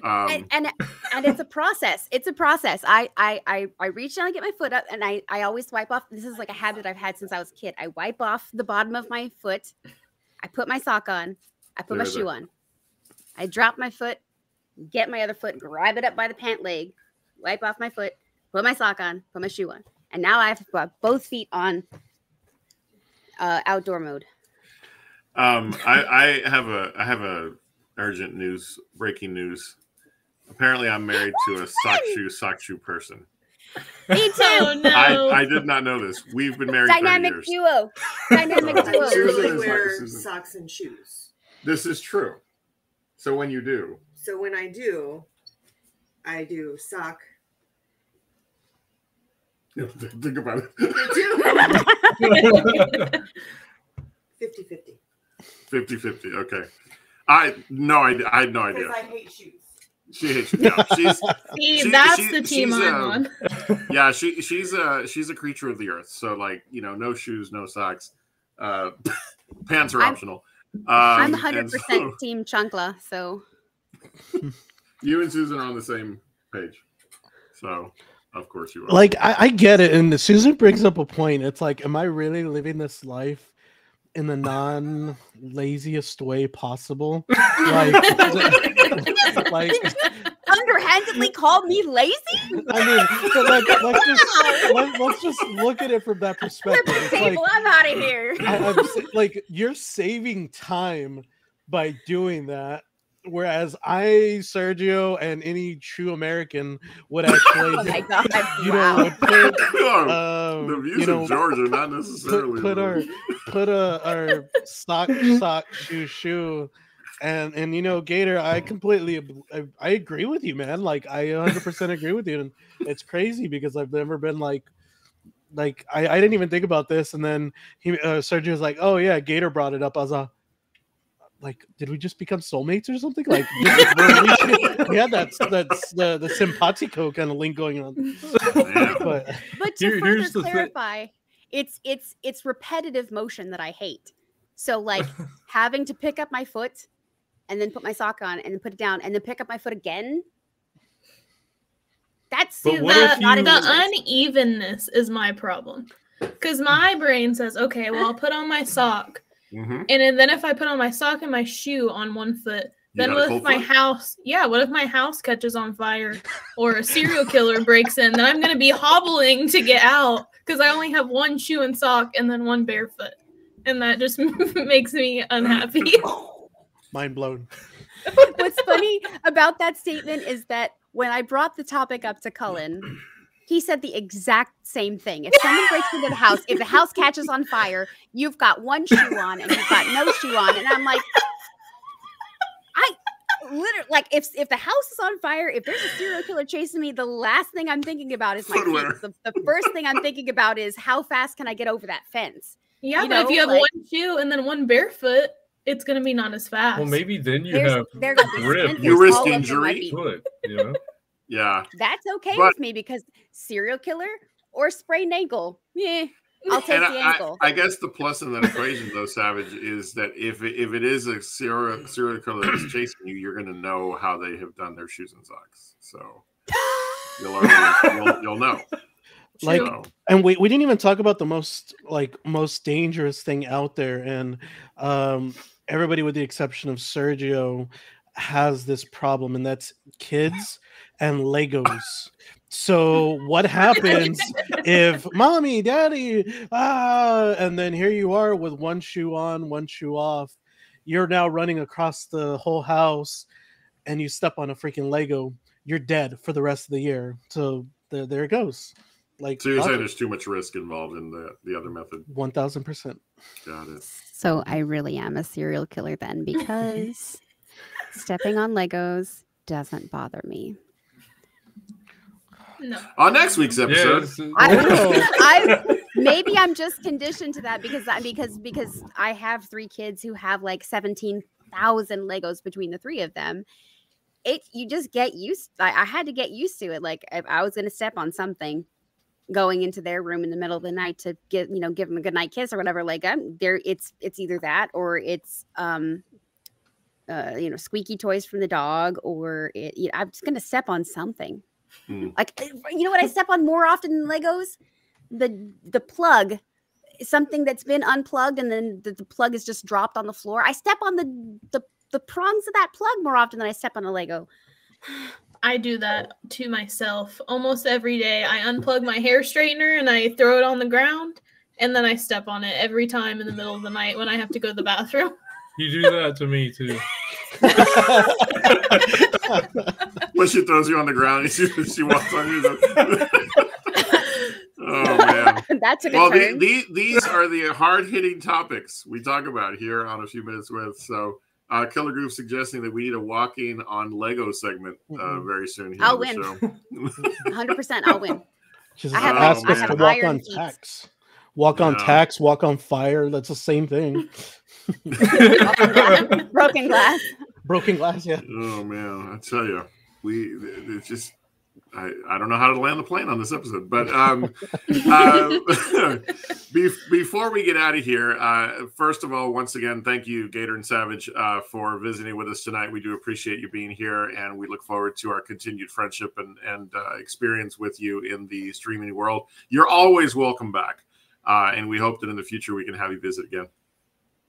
And it's a process. It's a process. I reach down and get my foot up, and I always wipe off. This is like a habit I've had since I was a kid. I wipe off the bottom of my foot. I put my sock on. I put my shoe on. I drop my foot, get my other foot, grab it up by the pant leg, wipe off my foot, put my sock on, put my shoe on. And now I have to put both feet on outdoor mode. I have a breaking news. Apparently I'm married to a sock shoe person. Me too. Oh, no. I did not know this. We've been married Dynamic 30 years. duo. Dynamic duo. I usually wear socks and shoes. This is true. So when you do? So when I do sock. Think about it. 50-50. 50-50. Okay. I had no idea. Because I hate shoes. She hates shoes. No, that's the team I'm on. Yeah, she's a creature of the earth. So like, you know, no shoes, no socks. Pants are optional. I'm 100% team Chunkla, so you and Susan are on the same page. So of course you are. Like I get it, and Susan brings up a point. It's like, am I really living this life in the non-laziest way possible? Like underhandedly called me lazy? I mean, but let's just look at it from that perspective. It's like, I'm out of here. Like, you're saving time by doing that. Whereas Sergio, and any true American would actually, oh my God, would put, the views of George are not necessarily put our sock, shoe, and you know, Gator, I agree with you, man. Like, I 100% agree with you, and it's crazy because I've never been like I didn't even think about this, and then Sergio's like, oh yeah, Gator brought it up. I was like, did we just become soulmates or something? Like, we had the simpatico kind of link going on. But to further clarify, it's repetitive motion that I hate. So like having to pick up my foot and then put my sock on and then put it down and then pick up my foot again. That's the unevenness is my problem. Because my brain says, okay, well, I'll put on my sock. Mm-hmm. And then if I put on my sock and my shoe on one foot, then what if my house catches on fire or a serial killer breaks in? Then I'm going to be hobbling to get out because I only have one shoe and sock and then one barefoot. And that just makes me unhappy. Mind blown. What's funny about that statement is that when I brought the topic up to Cullen, he said the exact same thing. If someone breaks into the house, if the house catches on fire, you've got one shoe on and you've got no shoe on. And I'm like, I literally, like, if the house is on fire, if there's a serial killer chasing me, the last thing I'm thinking about is my feet. The first thing I'm thinking about is how fast can I get over that fence? Yeah, but if you have one shoe and then one barefoot, it's going to be not as fast. Well, maybe then you have grip. You risk injury. Yeah. Yeah, that's okay with me because serial killer or sprained ankle, I'll take the ankle. I guess the plus in that equation, though, Savage, is that if it is a serial killer that's chasing you, you're going to know how they have done their shoes and socks. So you'll know. Like, and we didn't even talk about the most dangerous thing out there, and everybody with the exception of Sergio has this problem, and that's kids and Legos. So what happens if mommy, daddy, and then here you are with one shoe on, one shoe off. You're now running across the whole house and you step on a freaking Lego. You're dead for the rest of the year. So there it goes. Like, so you're saying there's too much risk involved in the other method? 1000%. Got it. So I really am a serial killer then, because Stepping on Legos doesn't bother me. No. On next week's episode, Maybe I'm just conditioned to that because I have 3 kids who have like 17,000 Legos between the 3 of them. You just get used. I had to get used to it. Like if I was going to step on something, going into their room in the middle of the night to give them a good night kiss or whatever. Like I'm there. It's either that or it's squeaky toys from the dog, or I'm just going to step on something. Like, you know what I step on more often than Legos? The plug, something that's been unplugged and then the plug is just dropped on the floor. I step on the prongs of that plug more often than I step on a Lego. I do that to myself almost every day. I unplug my hair straightener and I throw it on the ground, and then I step on it every time in the middle of the night when I have to go to the bathroom. You do that to me too. When she throws you on the ground, she walks on you. Oh man, that's a good turn. These are the hard-hitting topics we talk about here on A Few Minutes With. So, Killer Groove suggesting that we need a walking on Lego segment very soon. Here I'll win. 100%. I'll win. I have to walk on tax. Walk on tax. Walk on fire. That's the same thing. Broken glass. Broken glass. Yeah. Oh man, I tell you, it's just. I don't know how to land the plane on this episode, but before we get out of here, first of all, once again, thank you, Gator and Savage, for visiting with us tonight. We do appreciate you being here, and we look forward to our continued friendship and experience with you in the streaming world. You're always welcome back, and we hope that in the future we can have you visit again.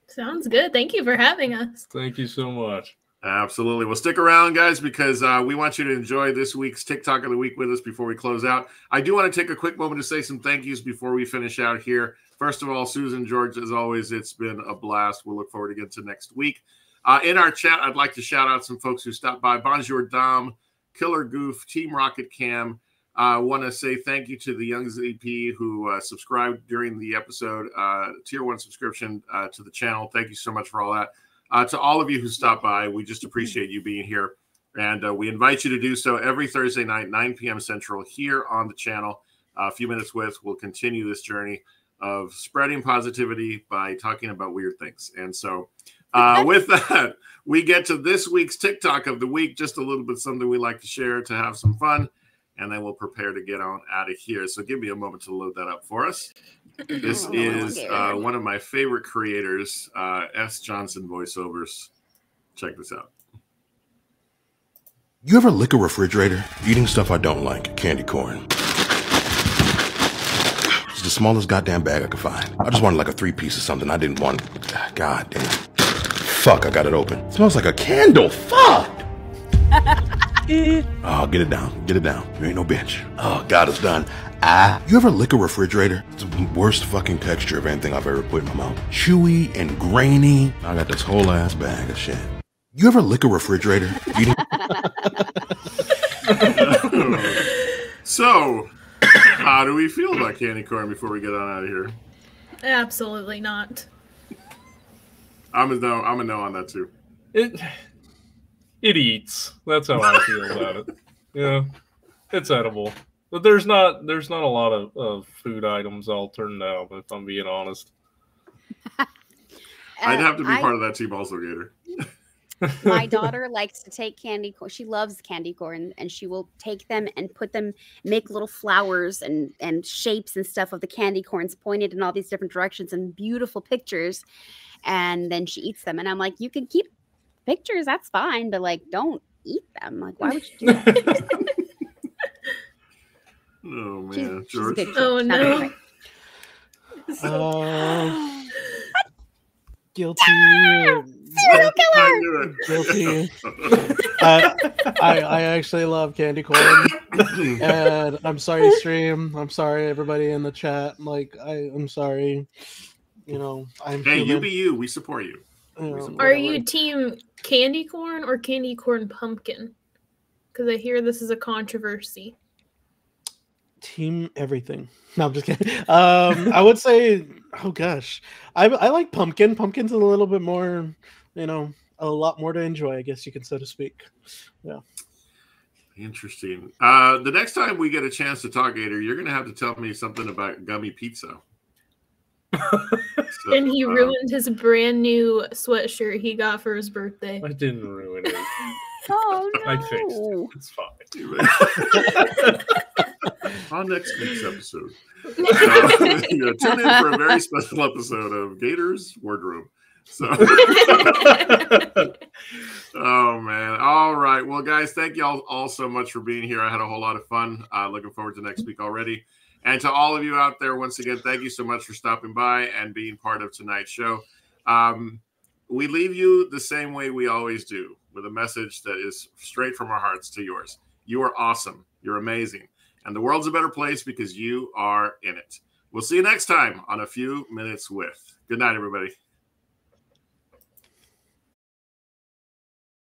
Sounds good. Thank you for having us. Thank you so much. Absolutely. Well, stick around, guys, because we want you to enjoy this week's TikTok of the week with us before we close out. I do want to take a quick moment to say some thank yous before we finish out here. First of all, Susan, George, as always, it's been a blast. We'll look forward again to next week. In our chat, I'd like to shout out some folks who stopped by. Bonjour Dom, Killer Goof, Team Rocket Cam. I want to say thank you to the Young ZP who subscribed during the episode, Tier 1 subscription to the channel. Thank you so much for all that. To all of you who stopped by, we just appreciate you being here. And we invite you to do so every Thursday night, 9 p.m. Central, here on the channel. A Few Minutes With will continue this journey of spreading positivity by talking about weird things. And so with that, we get to this week's TikTok of the week, just a little bit something we like to share to have some fun. And then we'll prepare to get on out of here. So give me a moment to load that up for us. This is one of my favorite creators, S. Johnson voiceovers. Check this out. You ever lick a refrigerator? Eating stuff I don't like, candy corn. It's the smallest goddamn bag I could find. I just wanted like a 3-piece or something. I didn't want, god damn. Fuck, I got it open. It smells like a candle, fuck! Oh, get it down. Get it down. You ain't no bitch. Oh, God, it's done. You ever lick a refrigerator? It's the worst fucking texture of anything I've ever put in my mouth. Chewy and grainy. I got this whole ass bag of shit. You ever lick a refrigerator? So, how do we feel about candy corn before we get on out of here? Absolutely not. I'm a no on that too. It eats. That's how I feel about it. Yeah, it's edible, but there's not a lot of food items I'll turn down. If I'm being honest, I'd have to be part of that team also, Gator. My daughter likes to take candy corn. She loves candy corn, and she will take them and put them, make little flowers and shapes and stuff of the candy corns pointed in all these different directions and beautiful pictures. And then she eats them. And I'm like, you can keep pictures, that's fine, but like, don't eat them. Like, why would you do that? Oh man, George. Oh no. Guilty. Serial killer. Guilty. I actually love candy corn, and I'm sorry, stream. I'm sorry, everybody in the chat. Like, I'm sorry. You know, I'm. Hey, human. you be you. We support you. Are you team candy corn or candy corn pumpkin? Because I hear this is a controversy. Team everything. No, I'm just kidding. I would say, oh gosh, I like pumpkin. Pumpkin's a little bit more, you know, a lot more to enjoy, I guess you can so to speak. Yeah. Interesting. The next time we get a chance to talk, Gator, you're going to have to tell me something about gummy pizza. So, and he ruined his brand new sweatshirt he got for his birthday. I didn't ruin it. Oh no! I fixed it. It's fine. On next week's episode, tune in for a very special episode of Gator's Wardrobe. So, oh man! All right, well, guys, thank you all so much for being here. I had a whole lot of fun. Looking forward to next week already. And to all of you out there, once again, thank you so much for stopping by and being part of tonight's show. We leave you the same way we always do, with a message that is straight from our hearts to yours. You are awesome. You're amazing. And the world's a better place because you are in it. We'll see you next time on A Few Minutes With. Good night, everybody.